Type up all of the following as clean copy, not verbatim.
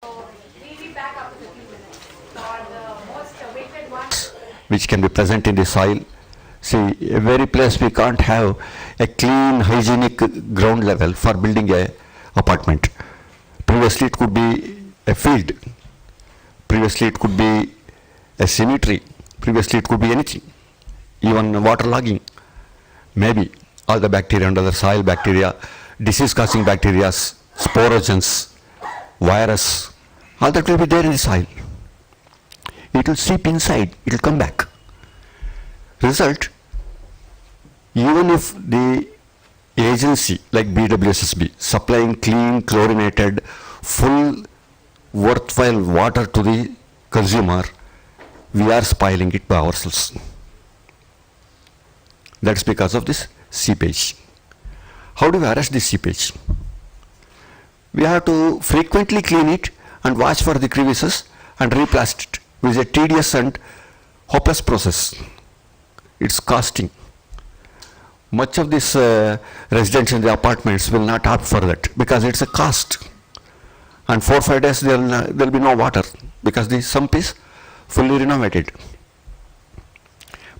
We'll be back after 15 minutes for the most awaited one. Which can be present in the soil. See, a very place we can't have a clean, hygienic ground level for building a apartment. Previously it could be a field. Previously it could be a cemetery. Previously it could be anything. Even waterlogging. Maybe all the bacteria under the soil, bacteria, disease-causing bacteria, sporogens, virus, all that will be there in the soil. It will seep inside, it will come back. Result, even if the agency like BWSSB supplying clean, chlorinated, full, worthwhile water to the consumer, we are spoiling it by ourselves. That's because of this seepage. How do we arrest this seepage? We have to frequently clean it and watch for the crevices and replast it, which is a tedious and hopeless process. It's costing. Much of these residents in the apartments will not opt for that because it's a cost. And 4 or 5 days there will be no water because the sump is fully renovated.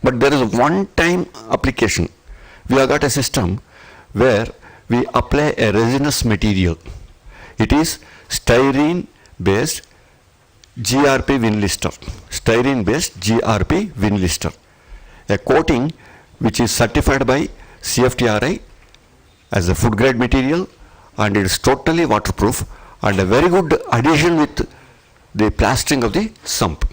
But there is one time application. We have got a system where we apply a resinous material. It is styrene based GRP Winlister. Styrene based GRP Winlister. A coating which is certified by CFTRI as a food grade material, and it is totally waterproof and a very good addition with the plastering of the sump.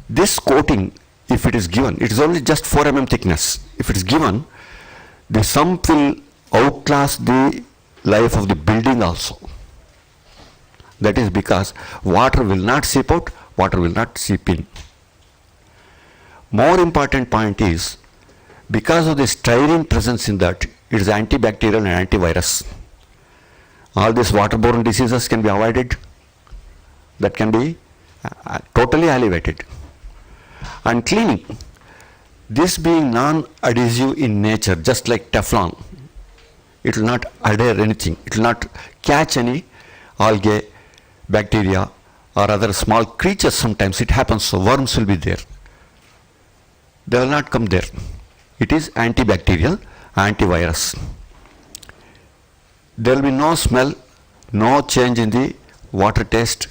This coating, if it is given, it is only just 4 mm thickness. If it is given, the sump will outlast the life of the building also. That is because water will not seep out, water will not seep in. More important point is, because of the styrene presence in that, it is antibacterial and antivirus. All these waterborne diseases can be avoided, that can be totally alleviated. And cleaning, this being non-adhesive in nature, just like Teflon, it will not adhere anything, it will not catch any algae, bacteria or other small creatures. Sometimes it happens, so worms will be there. They will not come there. It is antibacterial, antivirus. There will be no smell, no change in the water taste,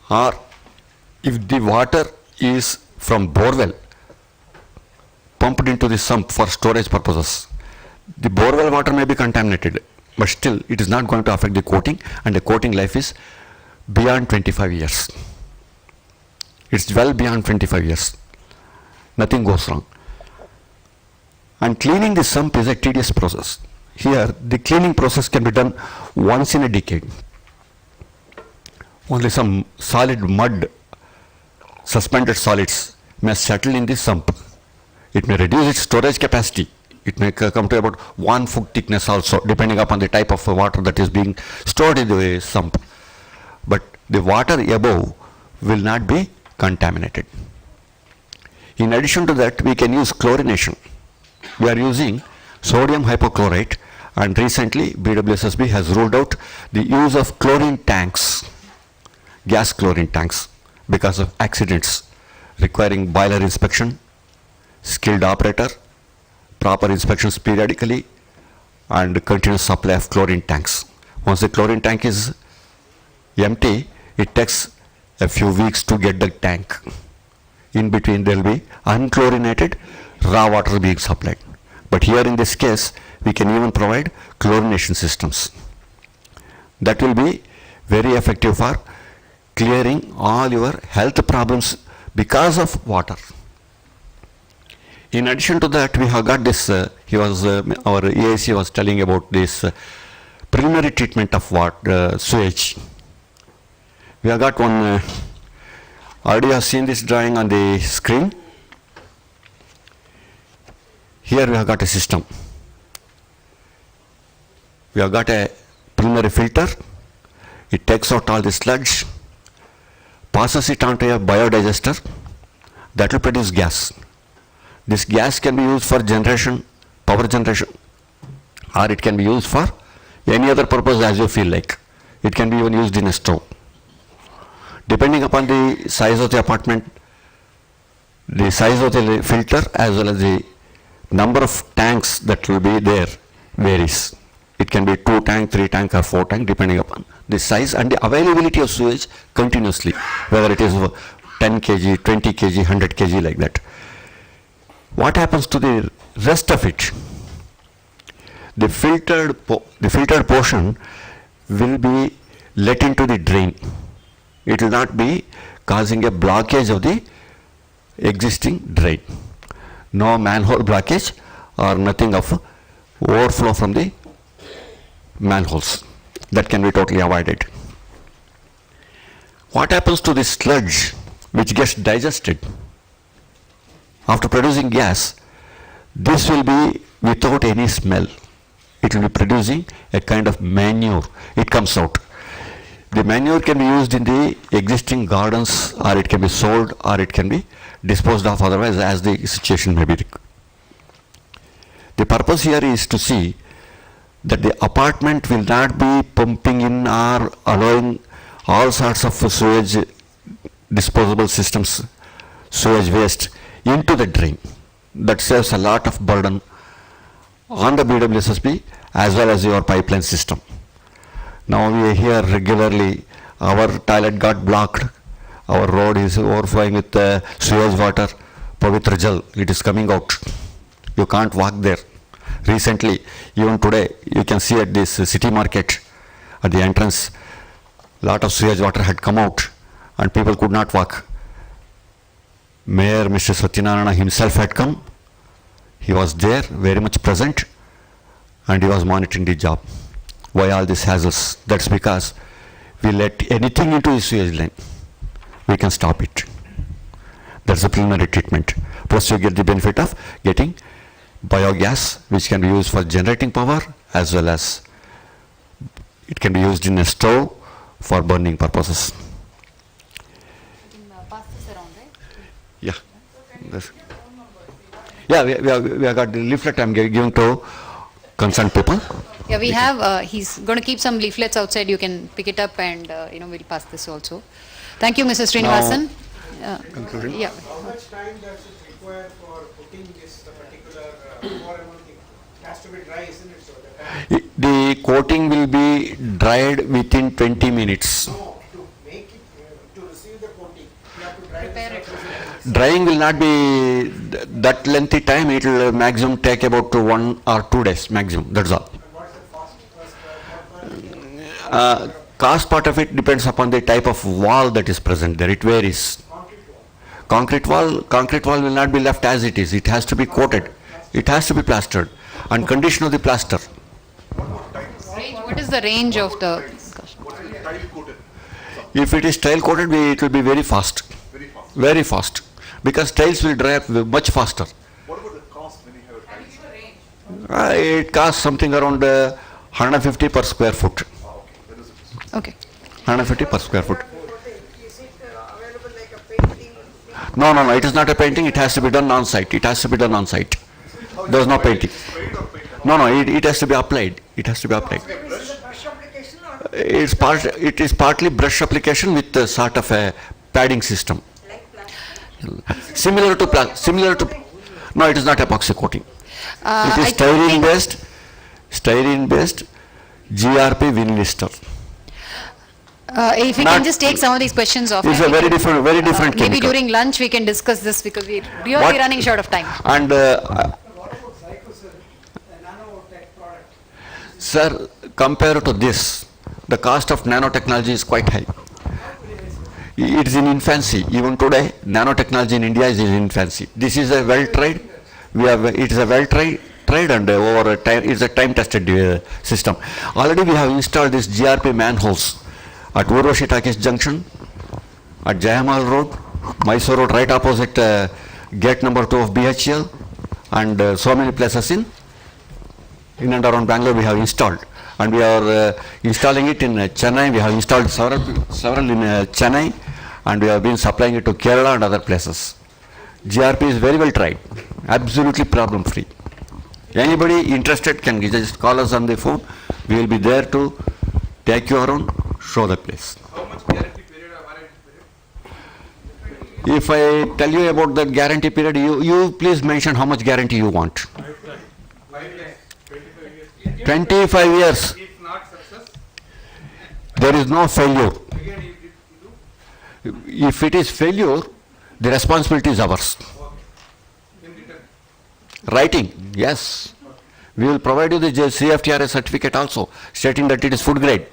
or if the water is from borewell pumped into the sump for storage purposes, the borewell water may be contaminated, but still it is not going to affect the coating, and the coating life is beyond 25 years. It's well beyond 25 years. Nothing goes wrong. And cleaning the sump is a tedious process. Here, the cleaning process can be done once in a decade. Only some solid mud, suspended solids may settle in the sump. It may reduce its storage capacity. It may come to about 1 foot thickness also, depending upon the type of water that is being stored in the sump. But the water above will not be contaminated. In addition to that, we can use chlorination. We are using sodium hypochlorite, and recently BWSSB has ruled out the use of chlorine tanks, gas chlorine tanks, because of accidents requiring boiler inspection, skilled operator, proper inspections periodically, and continuous supply of chlorine tanks. Once the chlorine tank is empty, it takes a few weeks to get the tank. In between there will be unchlorinated raw water being supplied. But here in this case, we can even provide chlorination systems. That will be very effective for clearing all your health problems because of water. In addition to that, we have got this, our EIC was telling about this preliminary treatment of sewage. We have got one, already you have seen this drawing on the screen. Here we have got a system. We have got a preliminary filter. It takes out all the sludge, passes it onto a biodigester that will produce gas. This gas can be used for generation, power generation, or it can be used for any other purpose as you feel like. It can be even used in a stove. Depending upon the size of the apartment, the size of the filter as well as the number of tanks that will be there varies. It can be 2 tank, 3 tank or 4 tank depending upon the size and the availability of sewage continuously, whether it is 10 kg, 20 kg, 100 kg like that. What happens to the rest of it? The filtered portion will be let into the drain. It will not be causing a blockage of the existing drain. No manhole blockage or nothing of overflow from the manholes. That can be totally avoided. What happens to the sludge which gets digested after producing gas? This will be without any smell. It will be producing a kind of manure. It comes out. The manure can be used in the existing gardens, or it can be sold, or it can be disposed of otherwise as the situation may be. The purpose here is to see that the apartment will not be pumping in or allowing all sorts of sewage disposable systems, sewage waste into the drain. That saves a lot of burden on the BWSSB as well as your pipeline system. Now we hear regularly our toilet got blocked, our road is overflowing with sewage water, Pavitra Jal, it is coming out. You can't walk there. Recently, even today, you can see at this city market, at the entrance, lot of sewage water had come out and people could not walk. Mayor Mr. Satyanarayana himself had come. He was there, very much present, and he was monitoring the job. Why all these hassles? That's because we let anything into the sewage line, we can stop it. That's the preliminary treatment. Plus you get the benefit of getting biogas, which can be used for generating power as well as it can be used in a stove for burning purposes. Pass this around, right? Yeah. Yeah, we have got the leaflet I'm giving to concerned people. Yeah, we have, he's going to keep some leaflets outside, you can pick it up and, we'll pass this also. Thank you, Mr. Srinivasan. Concluding. Yeah. How much time does it require for putting this particular forever thing? It has to be dry, isn't it? So that The coating will be dried within 20 minutes. no, to make it, to receive the coating, you have to dry Prepare the it. surface. Drying will not be that lengthy time, it will maximum take about 1 or 2 days maximum, that's all. And what's the cost per square foot? Cost part of it depends upon the type of wall that is present there, it varies. Concrete wall. Concrete wall will not be left as it is, it has to be coated, it has to be plastered, and condition of the plaster. What is the range of the, If it is tile coated, it will be very fast. Very fast. Because tiles will dry up much faster. What about the cost when you have a tile? It costs something around 150 per square foot. okay. 150 per square foot. Is it available like a painting? No, it is not a painting, it has to be done on site. It has to be done on site. There is no painting. No, it has to be applied. It has to be applied. Is it brush application or It is partly brush application with a sort of a padding system. Similar to, no, it is not epoxy coating. It is styrene based GRP Winlister. If we Not- can just take some of these questions off. It's a very different Maybe chemical. during lunch we can discuss this because we're really What- running short of time. And what about Zycosel, the nanotech product? sir, compared to this, the cost of nanotechnology is quite high. It is in infancy. Even today, nanotechnology in India is in infancy. This is a well-tried, it is a well-tried and over a time, it's a time-tested system. Already we have installed this GRP manholes at Urvashi Takes Junction, at Jayamal Road, Mysore Road, right opposite gate number 2 of BHL, and so many places in and around Bangalore we have installed. And we are installing it in Chennai. We have installed several in Chennai, and we have been supplying it to Kerala and other places. GRP is very well tried, absolutely problem free. Anybody interested can just call us on the phone. We will be there to take you around, show the place. How much guarantee period or warranty period? If I tell you about that guarantee period, you please mention how much guarantee you want. 5 years, 25 years. 25 years, If not success, there is no failure. again you do If it is failure, the responsibility is ours. in return. Writing, yes. We will provide you the CFTRS certificate also, stating that it is food grade.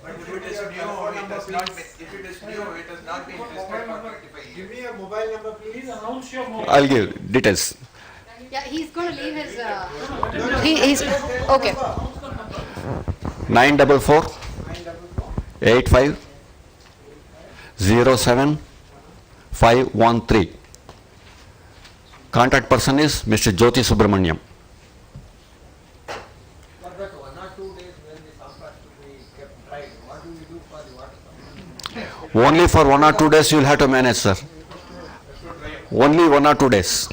But if it is new, it does not, if it is new, it has not been tested for 25 Give years. me a mobile number, please. Announce your mobile. I'll give details. Yeah, he's going to leave his, he's, okay. 944 85 07 513. Contact person is Mr. Jyoti Subramaniam. For that 1 or 2 days when the sump has to be kept dry, what do we do for the water supply? Only for 1 or 2 days you will have to manage, sir. Only 1 or 2 days.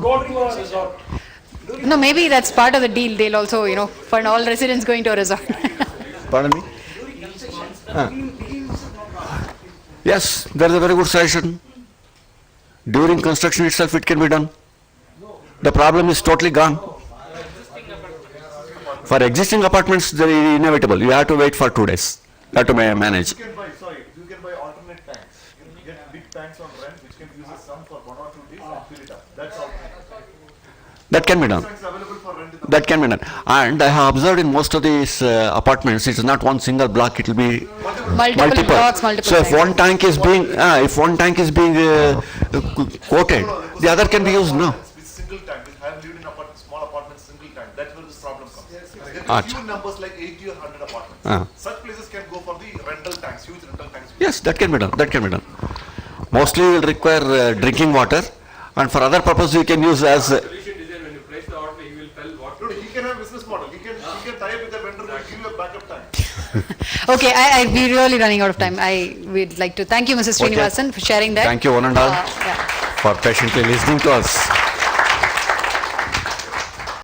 Go to a resort. No, maybe that's part of the deal. They'll also, you know, fund all residents going to a resort. Pardon me? Yes, there is a very good suggestion. During construction itself it can be done. The problem is totally gone. For existing apartments, they are inevitable. You have to wait for 2 days. You have to manage. You can buy alternate tanks. You can get big tanks on rent which can use a sump for 1 or 2 days and fill it up. That's all. That can be done. Tanks available for rent in the That can be done. And I have observed in most of these apartments, it is not one single block, it will be Multiple blocks, multiple So if tanks. one tank is being quoted, the other can be used, no? with single tank. I have lived in small apartments, single tank. That's where this problem comes. There are Acha. few numbers like 80 or 100 apartments. Ah. Such places can go for the rental tanks, huge rental tanks. Yes, that can be done, that can be done. Mostly will require drinking water, and for other purpose you can use as, Solution design, when you place the order, he will tell what. No, he can have business model. He can tie up with the vendor and give you a backup tank. Okay, we're really running out of time. We'd like to thank you, Mrs. Okay. Srinivasan, for sharing that. thank you one and all Yeah. for patiently listening to us.